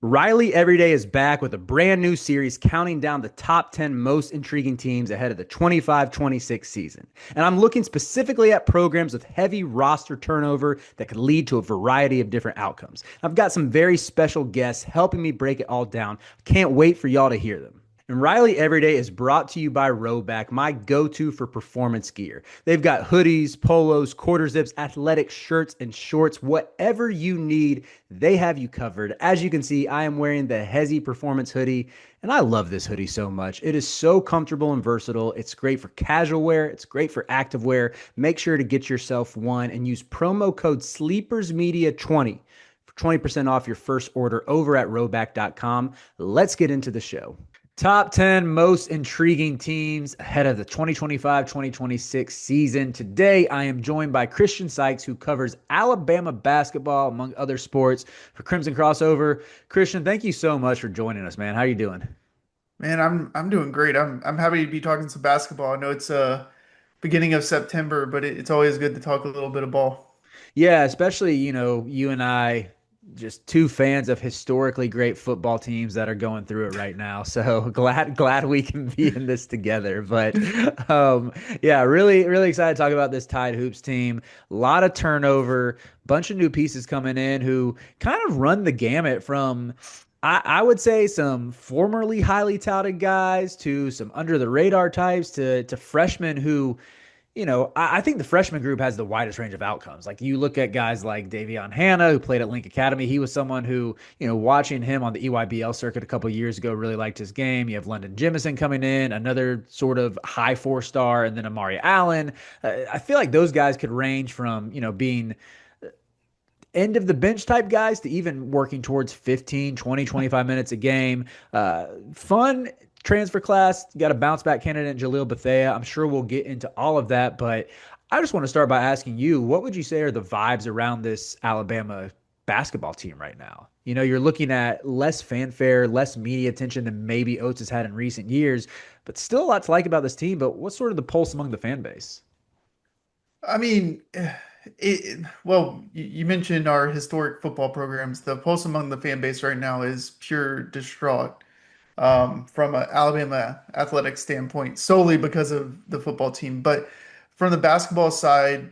Riley Everyday is back with a brand new series counting down the top 10 most intriguing teams ahead of the 25-26 season. And I'm looking specifically at programs with heavy roster turnover that could lead to a variety of different outcomes. I've got some very special guests helping me break it all down. Can't wait for y'all to hear them. And Riley Everyday is brought to you by Rowback, my go-to for performance gear. They've got hoodies, polos, quarter zips, athletic shirts, and shorts. Whatever you need, they have you covered. As you can see, I am wearing the Hezi Performance hoodie, and I love this hoodie so much. It is so comfortable and versatile. It's great for casual wear. It's great for active wear. Make sure to get yourself one and use promo code SleepersMedia20 for 20% off your first order over at rowback.com. Let's get into the show. Top 10 most intriguing teams ahead of the 2025-2026 season. Today, I am joined by Christian Sykes, who covers Alabama basketball, among other sports, for Crimson Crossover. Christian, thank you so much for joining us, man. How are you doing? Man, I'm doing great. I'm happy to be talking some basketball. I know it's beginning of September, but it's always good to talk a little bit of ball. Yeah, especially, you and I, just two fans of historically great football teams that are going through it right now. So glad we can be in this together. But yeah, really excited to talk about this Tide Hoops team. A lot of turnover, bunch of new pieces coming in who kind of run the gamut from I would say some formerly highly touted guys to some under the radar types to freshmen who I think the freshman group has the widest range of outcomes. Like you look at guys like Davion Hanna, who played at Link Academy. He was someone who, watching him on the EYBL circuit a couple years ago, really liked his game. You have London Jemison coming in, another sort of high four-star, and then Amari Allen. I feel like those guys could range from, being end of the bench type guys to even working towards 15, 20, 25 minutes a game. Fun transfer class. You got a bounce back candidate, Jaleel Bethea. I'm sure we'll get into all of that, but I just want to start by asking you, what would you say are the vibes around this Alabama basketball team right now? You're looking at less fanfare, less media attention than maybe Oates has had in recent years, but still a lot to like about this team. But what's sort of the pulse among the fan base? I mean, well, you mentioned our historic football programs. The pulse among the fan base right now is pure distraught from an Alabama athletic standpoint, solely because of the football team. But from the basketball side,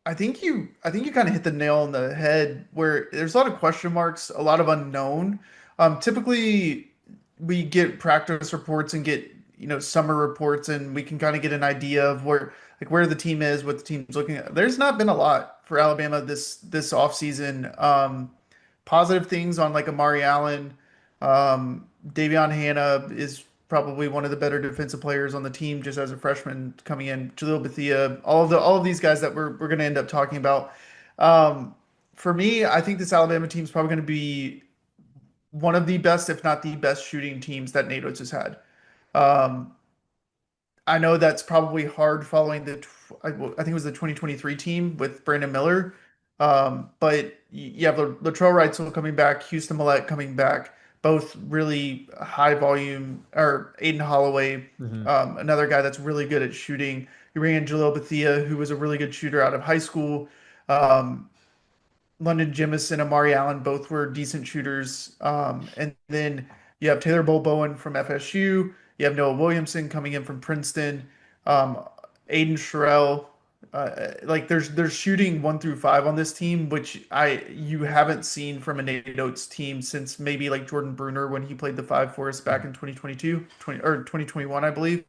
I think you kind of hit the nail on the head where there's a lot of question marks, a lot of unknown. Typically, we get practice reports and get summer reports, and we can kind of get an idea of where the team is, what the team's looking at. There's not been a lot for Alabama this offseason. Positive things on like Amari Allen, Davion Hanna is probably one of the better defensive players on the team just as a freshman coming in. Jalil Bethea, all of these guys that we're going to end up talking about. For me, I think this Alabama team is probably going to be one of the best, if not the best, shooting teams that Nate Oates has had. Um, I know that's probably hard following I think it was the 2023 team with Brandon Miller. But you have Latrell Wrightsville coming back, Houston Millette coming back, both really high volume, or Aiden Holloway, Mm-hmm. another guy that's really good at shooting. You bring in Jaleel Bethea, who was a really good shooter out of high school. Um, London Jemison, Amari Allen, both were decent shooters. And then you have Taylor Bowen from FSU. You have Noah Williamson coming in from Princeton. Um, Aiden Sherrill. Like there's shooting 1 through 5 on this team, which you haven't seen from a Nate Oates team since maybe like Jordan Bruner when he played the 5 for us back in 2022, or 2021, I believe.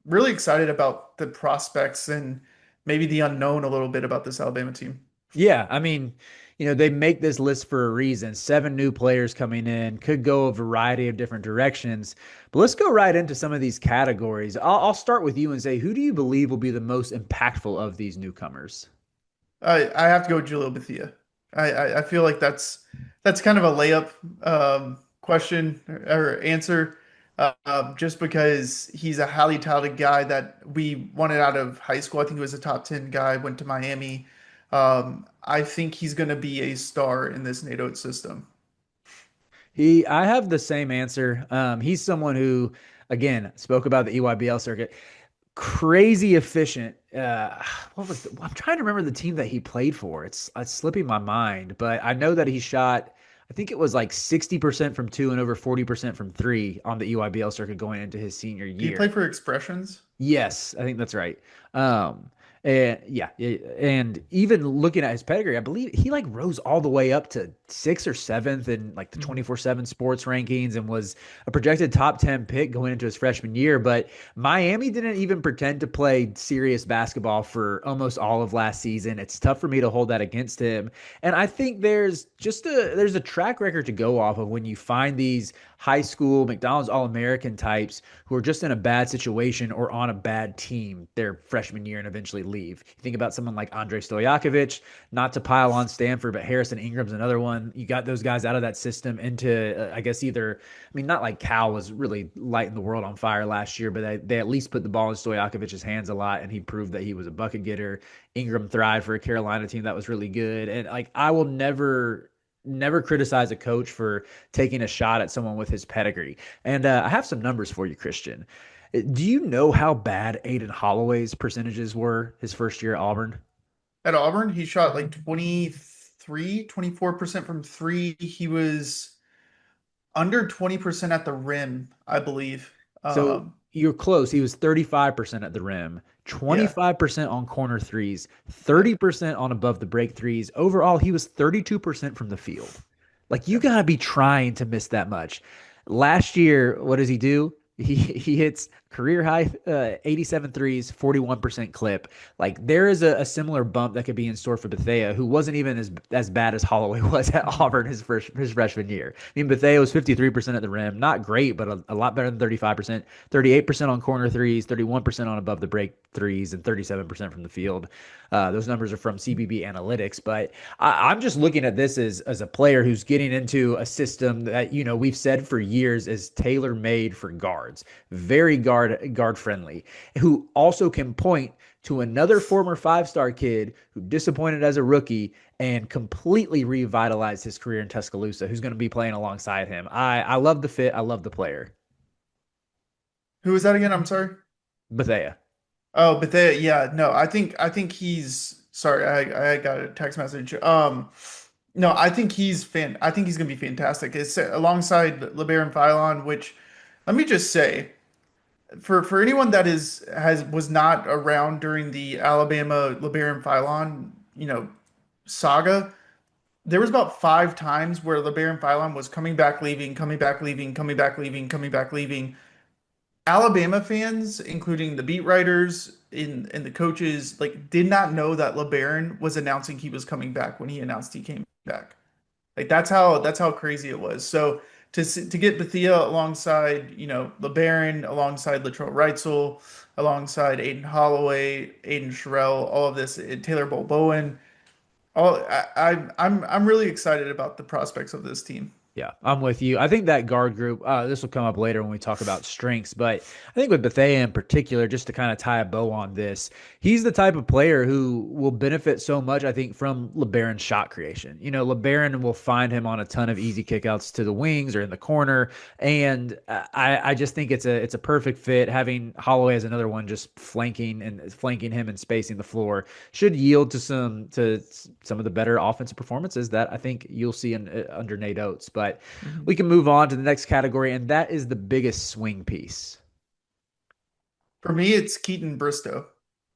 Really excited about the prospects and maybe the unknown a little bit about this Alabama team. Yeah, I mean, they make this list for a reason. Seven new players coming in, could go a variety of different directions. But let's go right into some of these categories. I'll start with you and say, who do you believe will be the most impactful of these newcomers? I have to go with Jalil Bethia. I feel like that's kind of a layup question or answer, just because he's a highly touted guy that we wanted out of high school. I think he was a top 10 guy, went to Miami. I think he's going to be a star in this NATO system. I have the same answer. He's someone who, again, spoke about the EYBL circuit. Crazy efficient. I'm trying to remember the team that he played for. It's slipping my mind, but I know that he shot. I think it was like 60% from two and over 40% from three on the EYBL circuit going into his senior Did he play year. for Expressions? Yes, I think that's right. Um, and yeah, and even looking at his pedigree, I believe he like rose all the way up to sixth or seventh in like the Mhm. 24/7 sports rankings and was a projected top 10 pick going into his freshman year. But Miami didn't even pretend to play serious basketball for almost all of last season. It's tough for me to hold that against him. And I think there's a track record to go off of when you find these high school McDonald's All-American types who are just in a bad situation or on a bad team their freshman year and eventually leave. You think about someone like Andre Stojakovic, not to pile on Stanford, but Harrison Ingram's another one. You got those guys out of that system into, I guess, either, I mean, not like Cal was really lighting the world on fire last year, but they at least put the ball in Stojakovic's hands a lot, and he proved that he was a bucket getter. Ingram thrived for a Carolina team that was really good. And like, I will never criticize a coach for taking a shot at someone with his pedigree. And I have some numbers for you, Christian. Do you know how bad Aiden Holloway's percentages were his first year at Auburn? At Auburn, he shot like 24% from three. He was under 20% at the rim, I believe. So Um, you're close. He was 35% at the rim, yeah, 25% on corner threes, yeah, 30% on above the break threes. Overall, he was 32% from the field. Like you yeah. got to be trying to miss that much. Last year, what does he do? He hits career high 87 threes, 41% clip. Like there is a similar bump that could be in store for Bethea, who wasn't even as bad as Holloway was at Mhm. Auburn his freshman year. I mean, Bethea was 53% at the rim, not great, but a lot better than 35%. 38% on corner threes, 31% on above the break threes, and 37% from the field. Those numbers are from CBB Analytics, but I'm just looking at this as a player who's getting into a system that we've said for years is tailor made for guards, very guard friendly, who also can point to another former five-star kid who disappointed as a rookie and completely revitalized his career in Tuscaloosa, who's going to be playing alongside him. I love the fit. I love the player. Who was that again? I'm sorry. Bethea. Oh, but they, yeah, no, I think he's sorry, I got a text message. No, I think he's gonna be fantastic. It's alongside LeBaron Philon, which let me just say, for anyone that was not around during the Alabama LeBaron Philon, saga, there was about five times where LeBaron Philon was coming back, leaving, coming back, leaving, coming back, leaving, coming back, leaving. Alabama fans, including the beat writers and the coaches, like did not know that LeBaron was announcing he was coming back when he announced he came back. Like that's how crazy it was. So to get Bethea alongside, LeBaron, alongside Latrell Wrightsell, alongside Aiden Holloway, Aiden Sherrill, all of this, Taylor Bowen, I'm really excited about the prospects of this team. Yeah, I'm with you. I think that guard group, this will come up later when we talk about strengths, but I think with Bethea in particular, just to kind of tie a bow on this, he's the type of player who will benefit so much, I think, from LeBaron's shot creation. LeBaron will find him on a ton of easy kickouts to the wings or in the corner, and I just think it's a perfect fit. Having Holloway as another one, just flanking him and spacing the floor should yield to some of the better offensive performances that I think you'll see under Nate Oates. But Mhm. we can move on to the next category, and that is the biggest swing piece. For me, it's Keaton Bristow.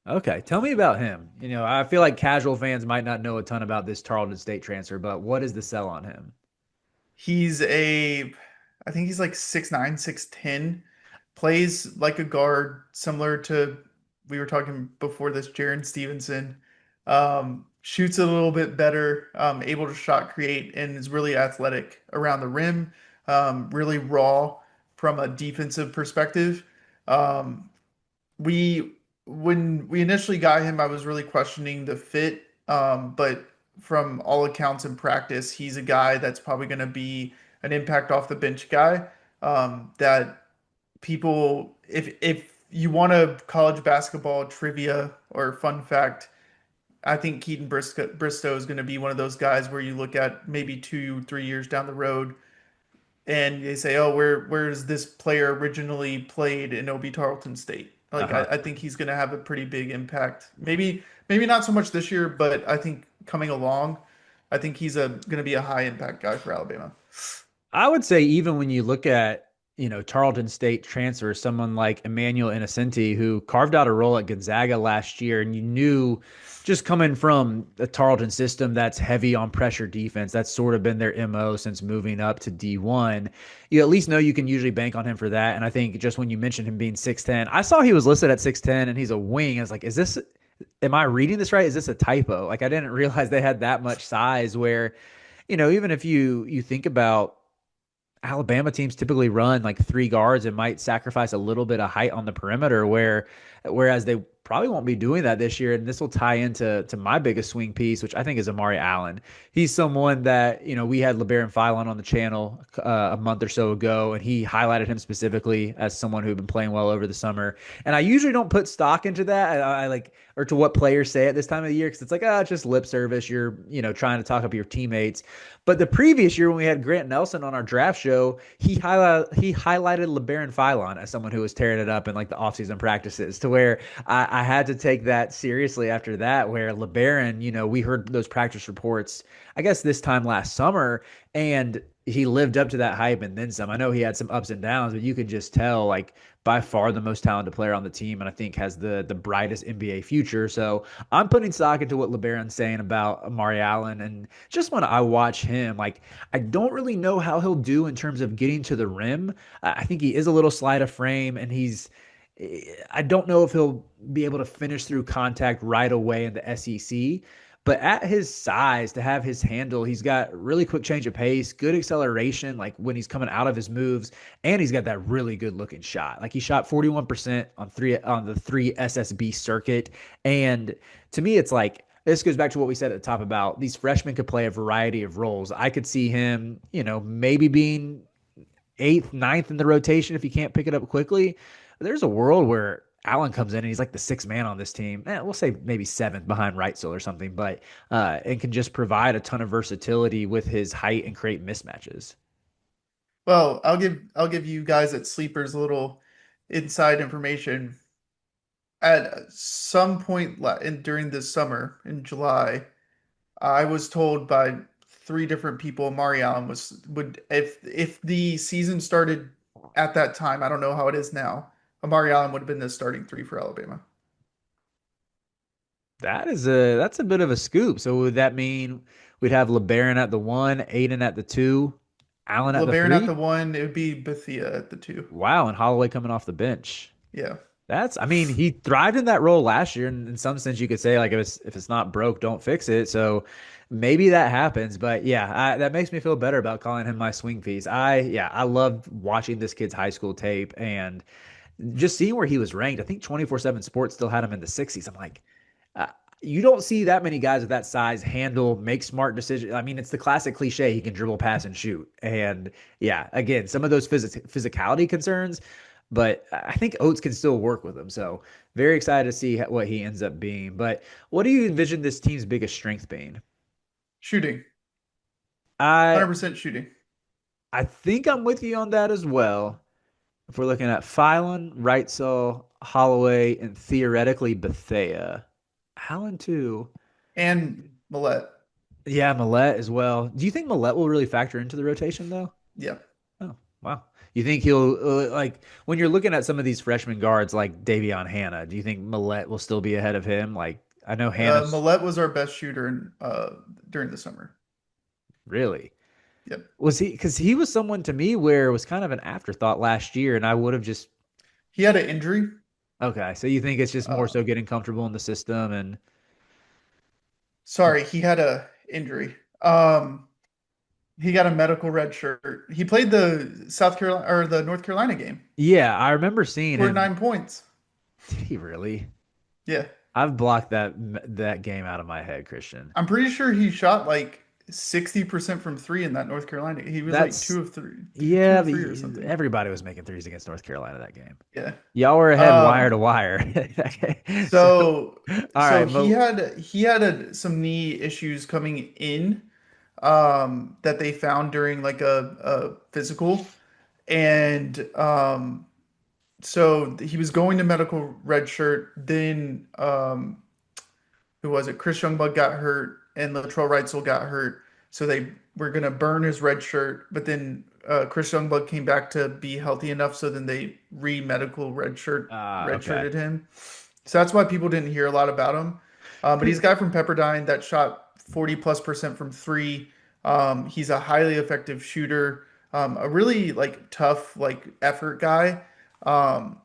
Okay, tell me about him. I feel like casual fans might not know a ton about this Tarleton State transfer, but what is the sell on him? He's I think he's like 6'9", 6'10", plays like a guard, similar to we were talking before this, Jaron Stevenson. Shoots a little bit better, able to shot create, and is really athletic around the rim. Really raw from a defensive perspective. Um, we when we initially got him, I was really questioning the fit. But from all accounts in practice, he's a guy that's probably going to be an impact off the bench guy. That people, if you want a college basketball trivia or fun fact, I think Bristow is going to be one of those guys where you look at maybe 2, 3 years down the road and they say, "Oh, where's this player originally played in OB Tarleton State?" Like Uh-huh. I think he's going to have a pretty big impact. Maybe not so much this year, but I think coming along. I think he's a going to be a high impact guy for Alabama. I would say even when you look at, Tarleton State transfer, someone like Emmanuel Innocenti, who carved out a role at Gonzaga last year, and you knew just coming from the Tarleton system that's heavy on pressure defense, that's sort of been their MO since moving up to D1. You at least know you can usually bank on him for that. And I think just when you mentioned him being 6'10, I saw he was listed at 6'10 and he's a wing. I was like, am I reading this right? Is this a typo? Like, I didn't realize they had that much size where, even if you think about Alabama teams typically run like three guards and might sacrifice a little bit of height on the perimeter whereas they probably won't be doing that this year. And this will tie into my biggest swing piece, which I think is Amari Allen. He's someone that, we had LeBaron Philon on the channel a month or so ago, and he highlighted him specifically as someone who'd been playing well over the summer. And I usually don't put stock into that. I like, or to what players say at this time of the year, because it's like, it's just lip service. You're, trying to talk up your teammates. But the previous year when we had Grant Nelson on our draft show, he highlighted LeBaron Philon as someone who was tearing it up in like the offseason practices, to where I had to take that seriously after that, where LeBaron, we heard those practice reports, I guess this time last summer, and he lived up to that hype and then some. I know he had some ups and downs, but you could just tell, like, by far the most talented player on the team, and I think has the brightest NBA future. So I'm putting stock into what LeBaron's saying about Amari Allen, and just when I watch him, like, I don't really know how he'll do in terms of getting to the rim. I think he is a little slight of frame, and I don't know if he'll be able to finish through contact right away in the SEC. But at his size, to have his handle, he's got really quick change of pace, good acceleration, like when he's coming out of his moves, and he's got that really good looking shot. Like, he shot 41% on the three SSB circuit. And to me, it's like, this goes back to what we said at the top about these freshmen could play a variety of roles. I could see him, maybe being eighth, ninth in the rotation if he can't pick it up quickly. There's a world where Allen comes in and he's like the sixth man on this team. We'll say maybe seventh behind Wrightsell or something, but and can just provide a ton of versatility with his height and create mismatches. Well, I'll give you guys at Sleepers a little inside information. At some point during this summer in July, I was told by three different people Mari Allen would if the season started at that time, I don't know how it is now. Amari Allen would have been the starting three for Alabama. That's a bit of a scoop. So would that mean we'd have LeBaron at the one, Aiden at the two, Allen at the LeBaron at three? the one, it would be Bethia at the two. Wow, and Holloway coming off the bench. Yeah. I mean, he thrived in that role last year, and in some sense, you could say like if it's not broke, don't fix it. So maybe that happens, but yeah, that makes me feel better about calling him my swing piece. I loved watching this kid's high school tape and just seeing where he was ranked. I think 24/7 Sports still had him in the 60s. I'm like, uh, you don't see that many guys of that size handle, make smart decisions. I mean, it's the classic cliche. He can dribble, pass, and shoot. And yeah, again, some of those physicality concerns, but I think Oates can still work with him. So very excited to see what he ends up being. But what do you envision this team's biggest strength being? Shooting. I 100% shooting. I think I'm with you on that as well. If we're looking at Phylon, Wrightsell, Holloway, and theoretically Bethea. Allen too. And Millette. Yeah, Millette as well. Do you think Millette will really factor into the rotation though? Yeah. Oh, wow. You think he'll like when you're looking at some of these freshman guards like Davion Hannah, do you think Millette will still be ahead of him? Like, I know Hannah's Millette was our best shooter during the summer. really. Yep. Was he, because he was someone to me where it was kind of an afterthought last year, and I would have just He had an injury. okay. So you think it's just more Uh, so getting comfortable in the system and sorry, he had a injury. He got a medical red shirt. He played the South Carolina or the North Carolina game. yeah, I remember seeing Scored him. 9 points. Did he really? Yeah. I've blocked that game out of my head, Christian. I'm pretty sure he shot like 60% from three in that North Carolina. He was like That's two of three, two yeah, of but three or something. everybody was making threes against North Carolina that game. Yeah. Y'all were ahead wire to Um, wire. So, so all so right, he had some knee issues coming in that they found during like a physical. And so he was going to medical red shirt. Then who was it? Chris Youngblood got hurt. and Latrell Wrightsell got hurt. So they were going to burn his red shirt, but then Chris Youngblood came back to be healthy enough, so then they re-medical Okay. redshirted him. So that's why people didn't hear a lot about him. But he's a guy from Pepperdine that shot 40+% from three. He's a highly effective shooter, a really like tough like effort guy. Um,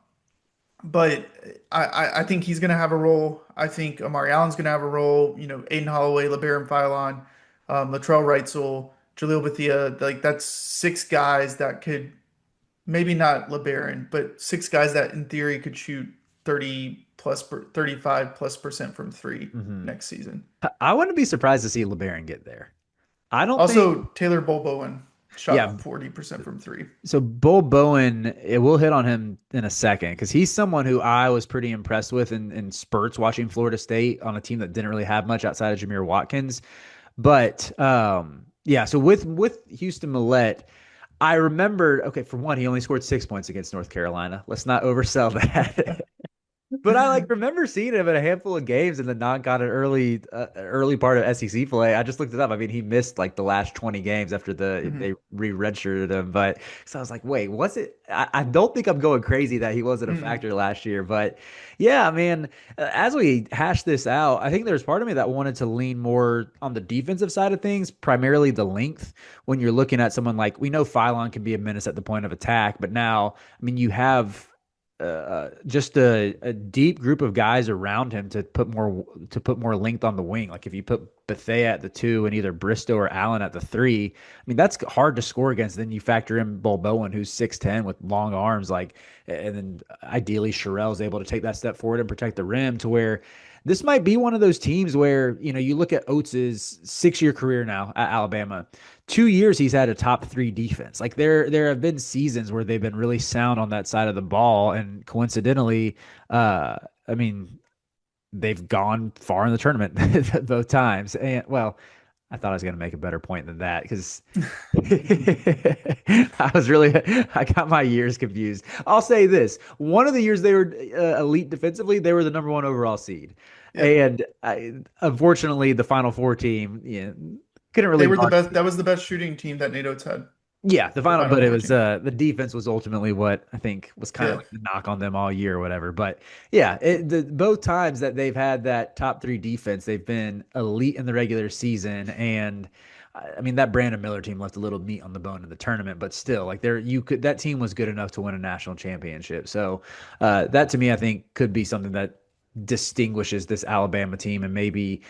but I think he's going to have a role. I think Amari Allen's going to have a role. You know, Aiden Holloway, LeBaron Philon, Latrell Wrightsell, Jaleel Bethia. Like that's six guys that could maybe not LeBaron, but six guys that in theory could shoot 35+% from three Hmm. next season. I wouldn't be surprised to see LeBaron get there. I don't think, Also, Taylor Bowen yeah. shot 40% from three. So Bull Bowen, it will hit on him in a second because he's someone who I was pretty impressed with in spurts watching Florida State on a team that didn't really have much outside of Jameer Watkins. But yeah, so with Houston Millette, I remember, okay, for one, he only scored 6 points against North Carolina. Let's not oversell that. But I like remember seeing him in a handful of games in the non-con early part of SEC play. I just looked it up. I mean, he missed like the last 20 games after they Mhm. re-redshirted him. But so I was like, wait, was it? I don't think I'm going crazy that he wasn't a Mm-mm. factor last year. But yeah, man, as we hash this out, I think there's part of me that wanted to lean more on the defensive side of things, primarily the length. When you're looking at someone like we know Phylon can be a menace at the point of attack, but now, I mean, you have just a deep group of guys around him to put more length on the wing. Like if you put Bethea at the two and either Bristow or Allen at the three, I mean that's hard to score against. Then you factor in Bull Bowen, who's 6'10" with long arms, like, and then ideally Sherrell's able to take that step forward and protect the rim to where this might be one of those teams where you look at Oats's 6-year career now at Alabama. 2 years he's had a top three defense. Like there have been seasons where they've been really sound on that side of the ball, and coincidentally, uh, I mean they've gone far in the tournament both times. And well, I thought I was going to make a better point than that because I got my years confused. I'll say this: one of the years they were elite defensively, they were the number one overall seed, Yep. and unfortunately, the Final Four team, couldn't They really were the march. best. That was the best shooting team that NATO's had, Yeah, the the final, Final but it Four was team. the defense was ultimately what I think was kind of Yeah. like the knock on them all year or whatever. But yeah, both times that they've had that top three defense, they've been elite in the regular season. And I mean that Brandon Miller team left a little meat on the bone in the tournament, but still, like that team was good enough to win a national championship. So that to me, I think could be something that distinguishes this Alabama team and maybe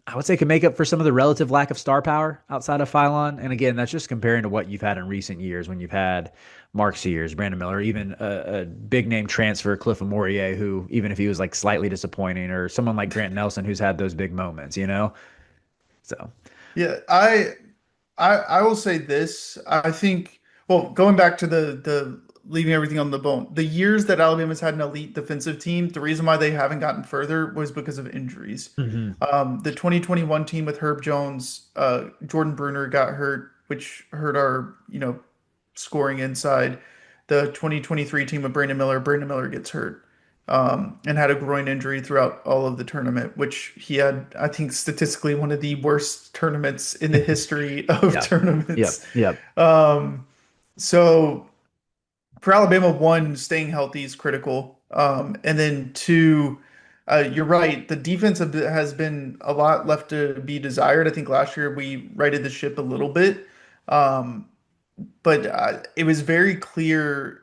I would say can make up for some of the relative lack of star power outside of Phylon. And again, that's just comparing to what you've had in recent years when you've had Mark Sears, Brandon Miller, even a big name transfer, Cliff Amourier, who even if he was like slightly disappointing, or someone like Grant Nelson who's had those big moments. So Yeah. I will say this. I think, well, going back to the leaving everything on the bone, the years that Alabama's had an elite defensive team, the reason why they haven't gotten further was because of injuries. mhm. The 2021 team with Herb Jones, Jordan Bruner got hurt, which hurt our, scoring inside. The 2023 team with Brandon Miller gets hurt. And had a groin injury throughout all of the tournament, which he had, I think, statistically one of the worst tournaments in the history of Yep. Yep. tournaments. Yep. Um, so for Alabama, one, staying healthy is critical. And then two, you're right, the defense has been a lot left to be desired. I think last year we righted the ship a little bit. Um, but it was very clear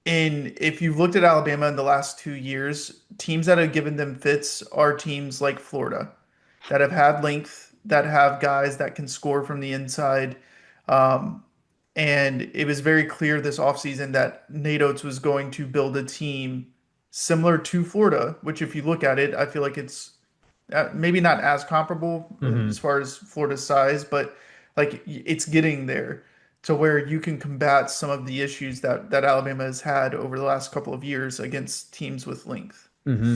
if you've looked at Alabama in the last 2 years, teams that have given them fits are teams like Florida that have had length, that have guys that can score from the inside. Um, and it was very clear this offseason that Nate Oates was going to build a team similar to Florida, which, if you look at it, I feel like it's maybe not as comparable as Hmm. far as Florida's size, but like it's getting there to where you can combat some of the issues that Alabama has had over the last couple of years against teams with length. Hmm.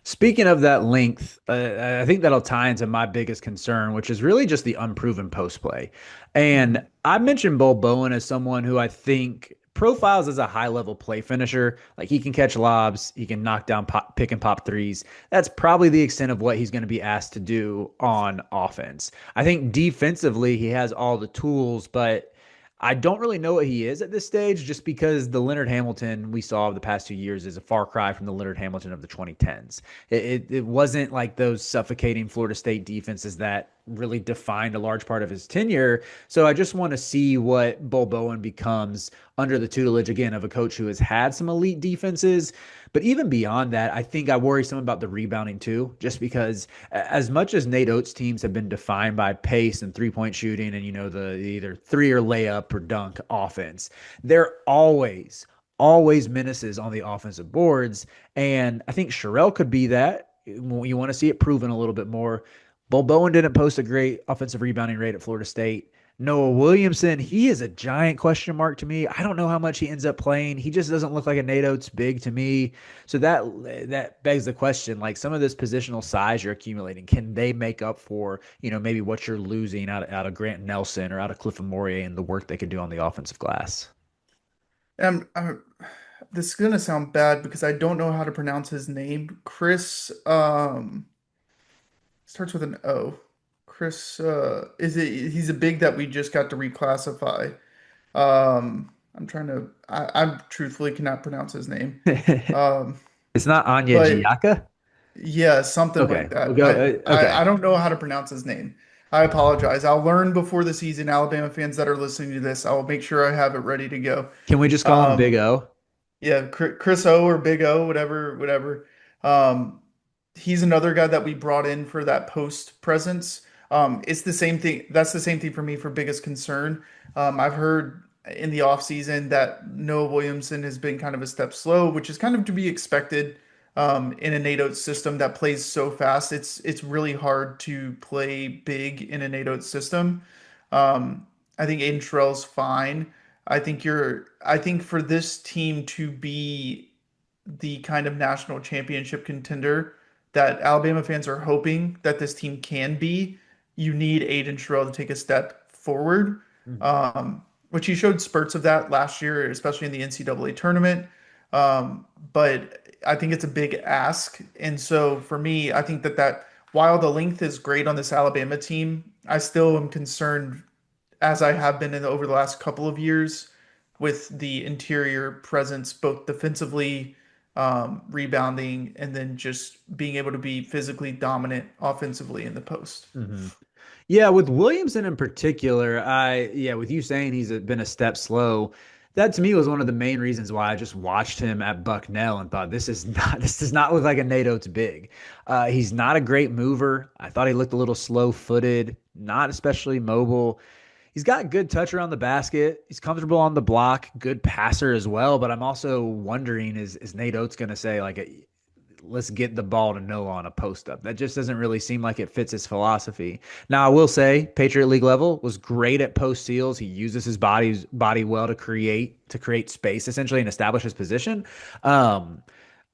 Speaking of that length, I think that'll tie into my biggest concern, which is really just the unproven post play. And Hmm. I mentioned Bo Bowen as someone who I think profiles as a high level play finisher. Like he can catch lobs, he can knock down pick and pop threes. That's probably the extent of what he's going to be asked to do on offense. I think defensively, he has all the tools, but I don't really know what he is at this stage just because the Leonard Hamilton we saw of the past 2 years is a far cry from the Leonard Hamilton of the 2010s. It wasn't like those suffocating Florida State defenses that really defined a large part of his tenure. So I just want to see what Bull Bowen becomes under the tutelage again of a coach who has had some elite defenses. But even beyond that, I think I worry some about the rebounding too, just because as much as Nate Oates teams have been defined by pace and 3-point shooting and, the either three or layup or dunk offense, they're always menaces on the offensive boards. And I think Sherelle could be that. You want to see it proven a little bit more. Bull Bowen didn't post a great offensive rebounding rate at Florida State. Noah Williamson, he is a giant question mark to me. I don't know how much he ends up playing. He just doesn't look like a Nate Oates big to me. So that begs the question, like some of this positional size you're accumulating, can they make up for, maybe what you're losing out of Grant Nelson or out of Cliff Amoria and the work they could do on the offensive glass? And this is gonna sound bad because I don't know how to pronounce his name. Chris, starts with an O. Chris, is it? He's a big that we just got to reclassify. I truthfully cannot pronounce his name. Um, It's not Anya but Giaka? yeah, something Okay, like we'll that. go. I Okay. don't know how to pronounce his name. I apologize. I'll learn before the season. Alabama fans that are listening to this, I'll make sure I have it ready to go. Can we just call him Big Um, O? yeah, Chris O or Big O, whatever, whatever. Um, he's another guy that we brought in for that post presence. It's the same thing. That's the same thing for me for biggest concern. I've heard in the offseason that Noah Williamson has been kind of a step slow, which is kind of to be expected in a NATO system that plays so fast. It's really hard to play big in a NATO system. I think Aiden Terrell's fine. I think for this team to be the kind of national championship contender that Alabama fans are hoping that this team can be, you need Aiden Sherrill to take a step forward, Mhm. which he showed spurts of that last year, especially in the NCAA tournament. But I think it's a big ask. And so for me, I think that while the length is great on this Alabama team, I still am concerned, as I have been over the last couple of years, with the interior presence, both defensively, rebounding, and then just being able to be physically dominant offensively in the post. Mhm. Yeah, with Williamson in particular, with you saying he's been a step slow, that to me was one of the main reasons why I just watched him at Bucknell and thought this does not look like a NATO to big. He's not a great mover. I thought he looked a little slow footed, not especially mobile. He's got good touch around the basket. He's comfortable on the block, good passer as well. But I'm also wondering, is Nate Oates going to say like, let's get the ball to Noah on a post up? That just doesn't really seem like it fits his philosophy. Now, I will say, Patriot League level was great at post seals. He uses his body well to create space essentially and establish his position. Um,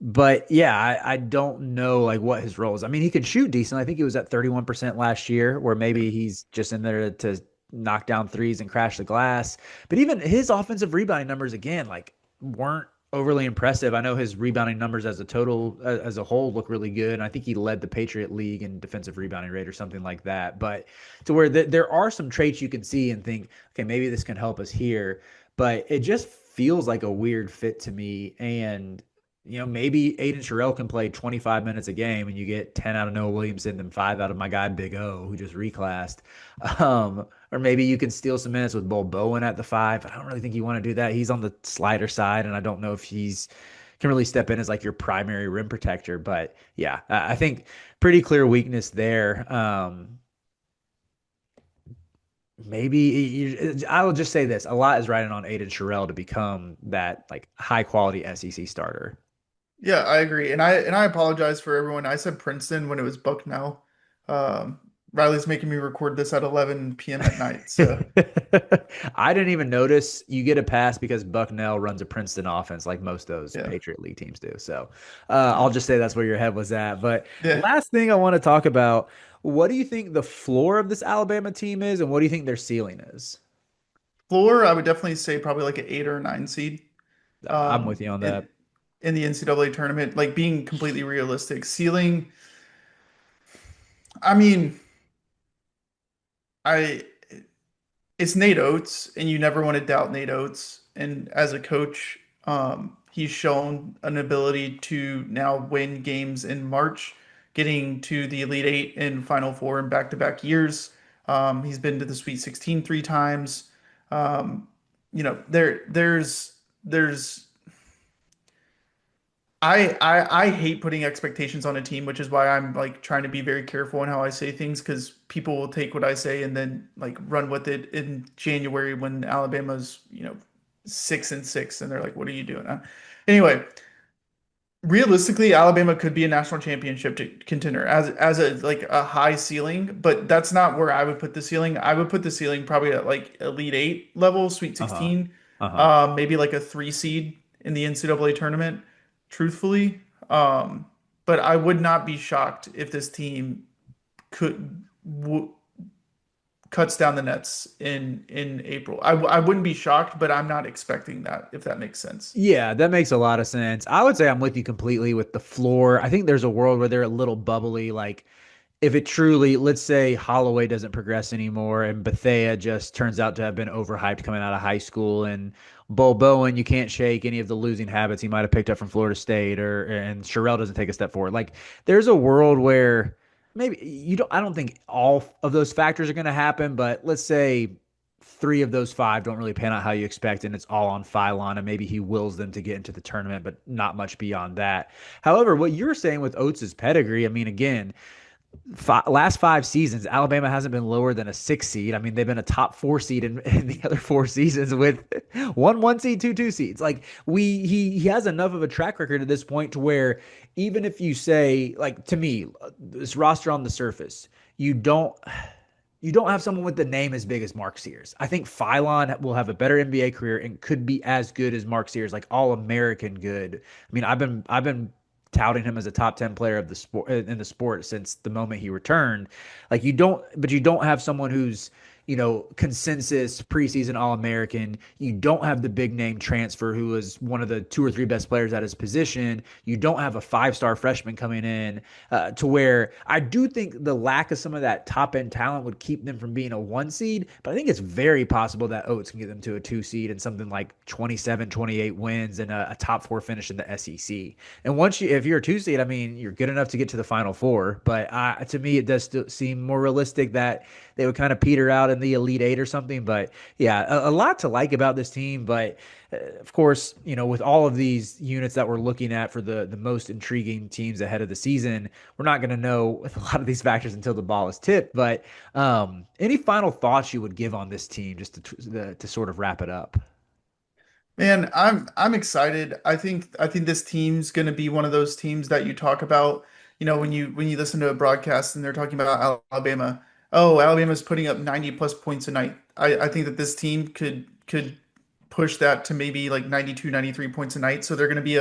but yeah, I don't know like what his role is. I mean, he could shoot decent. I think he was at 31% last year, where maybe he's just in there to knock down threes and crash the glass. But even his offensive rebounding numbers again, like weren't overly impressive. I know his rebounding numbers as a total as a whole look really good. And I think he led the Patriot League in defensive rebounding rate or something like that. But to where there are some traits you can see and think, okay, maybe this can help us here. But it just feels like a weird fit to me. And maybe Aiden Sherrill can play 25 minutes a game and you get 10 out of Noah Williamson and 5 out of my guy Big O, who just reclassed. Or maybe you can steal some minutes with Bull Bowen at the 5. But I don't really think you want to do that. He's on the slider side, and I don't know if he's can really step in as like your primary rim protector. But yeah, I think pretty clear weakness there. I will just say this: a lot is riding on Aiden Sherrill to become that like high quality SEC starter. Yeah, I agree, and I apologize for everyone. I said Princeton when it was Bucknell. Um, Riley's making me record this at 11 p.m. at night, so I didn't even notice you get a pass because Bucknell runs a Princeton offense like most of those yeah, Patriot League teams do. So I'll yeah, just say that's where your head was at. But yeah. last thing I want to talk about, what do you think the floor of this Alabama team is, and what do you think their ceiling is? Floor, I would definitely say probably like an 8 or 9 seed. I'm with you on In that. the NCAA tournament, like being completely realistic. Ceiling, I mean, I it's Nate Oates, and you never want to doubt Nate Oates. And as a coach, he's shown an ability to now win games in March, getting to the Elite Eight and Final Four in back-to-back years. He's been to the Sweet 16 3 times. Um, there's I hate putting expectations on a team, which is why I'm like trying to be very careful in how I say things because people will take what I say and then like run with it in January when Alabama's, 6-6 and they're like, what are you doing? Anyway, realistically, Alabama could be a national championship contender as a like a high ceiling, but that's not where I would put the ceiling. I would put the ceiling probably at like Elite Eight level, Sweet Uh-huh. 16, Uh-huh. maybe like a 3 seed in the NCAA tournament, truthfully. Um, but I would not be shocked if this team could w cuts down the nets in April. I wouldn't be shocked, but I'm not expecting that, if that makes sense. Yeah, that makes a lot of sense. I would say I'm with you completely with the floor. I think there's a world where they're a little bubbly. Like if it truly, let's say Holloway doesn't progress anymore and Bethea just turns out to have been overhyped coming out of high school and Bo Bowen, you can't shake any of the losing habits he might have picked up from Florida State or and Sherelle doesn't take a step forward. Like there's a world where maybe you don't I don't think all of those factors are going to happen, but let's say three of those five don't really pan out how you expect, and it's all on Phylon, and maybe he wills them to get into the tournament, but not much beyond that. However, what you're saying with Oates' pedigree, I mean, again, last 5 seasons, Alabama hasn't been lower than a 6 seed. I mean, they've been a top 4 seed in the other 4 seasons with one seed, two seeds. Like he has enough of a track record at this point to where even if you say like to me, this roster on the surface, you don't you don't have someone with the name as big as Mark Sears. I think Phylon will have a better NBA career and could be as good as Mark Sears, like all American good. I mean, I've been touting him as a top 10 player of the sport in the sport since the moment he returned. Like you don't have someone who's consensus preseason All American. You don't have the big name transfer who was one of the two or three best players at his position. You don't have a 5-star freshman coming in to where I do think the lack of some of that top end talent would keep them from being a 1 seed. But I think it's very possible that Oates can get them to a 2 seed and something like 27, 28 wins and a top four finish in the SEC. And if you're a 2 seed, I mean, you're good enough to get to the Final Four. But to me, it does still seem more realistic that they would kind of peter out in the Elite Eight or something. But yeah, a lot to like about this team. But of course, with all of these units that we're looking at for the most intriguing teams ahead of the season, we're not going to know with a lot of these factors until the ball is tipped. But any final thoughts you would give on this team, just to sort of wrap it up? Man, I'm excited. I think this team's going to be one of those teams that you talk about, when you listen to a broadcast and they're talking about Alabama. Oh, Alabama's putting up 90 plus points a night. I think that this team could push that to maybe like 92, 93 points a night. So they're going to be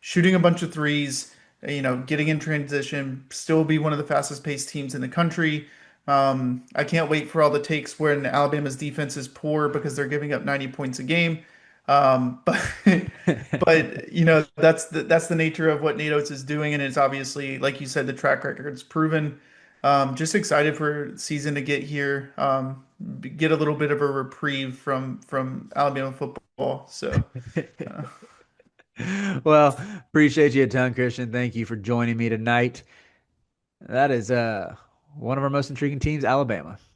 shooting a bunch of threes, getting in transition, still be one of the fastest paced teams in the country. I can't wait for all the takes when Alabama's defense is poor because they're giving up 90 points a game. But but that's the nature of what Nate Oates is doing, and it's obviously, like you said, the track record's proven. Just excited for season to get here. Get a little bit of a reprieve from Alabama football. So uh, Well, appreciate you a ton, Christian. Thank you for joining me tonight. That is one of our most intriguing teams, Alabama.